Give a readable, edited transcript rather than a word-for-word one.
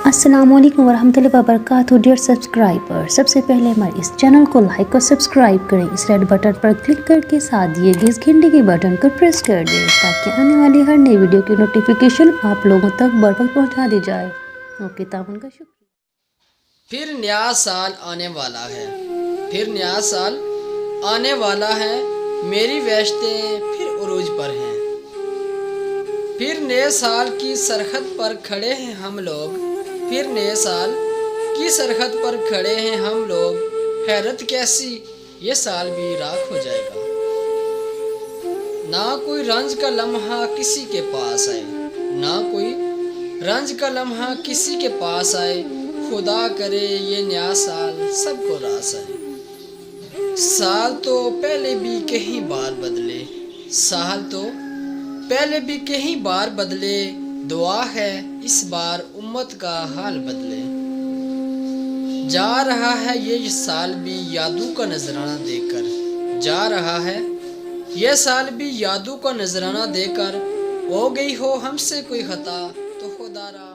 السلام علیکم ورحمۃ اللہ وبرکاتہ ڈیئر سبسکرائبر، سب سے پہلے ہمارے اس چینل کو لائک اور سبسکرائب کریں، اس ریڈ بٹن پر کلک کر کے ساتھ دیے گئے اس گھنٹی کے بٹن کو پریس کر دیں تاکہ آنے والی ہر نئی ویڈیو کی نوٹیفیکیشن آپ لوگوں تک بروقت پہنچا دی جائے۔ اوکے، تعاون کا شکریہ۔ پھر نیا سال آنے والا ہے، پھر نیا سال آنے والا ہے، میری وحشتیں پھر عروج پر ہیں۔ پھر نئے سال کی سرحد پر کھڑے ہیں ہم لوگ، پھر نئے سال کی سرحد پر کھڑے ہیں ہم لوگ، حیرت کیسی یہ سال بھی راکھ ہو جائے گا۔ نہ کوئی رنج کا لمحہ کسی کے پاس آئے، نہ کوئی رنج کا لمحہ کسی کے پاس آئے، خدا کرے یہ نیا سال سب کو راس آئے۔ سال تو پہلے بھی کہیں بار بدلے، سال تو پہلے بھی کہیں بار بدلے، دعا ہے اس بار امت کا حال بدلے۔ جا رہا ہے یہ سال بھی یادوں کا نذرانہ دے کر، جا رہا ہے یہ سال بھی یادوں کا نذرانہ دے کر، ہو گئی ہو ہم سے کوئی خطا تو خدا را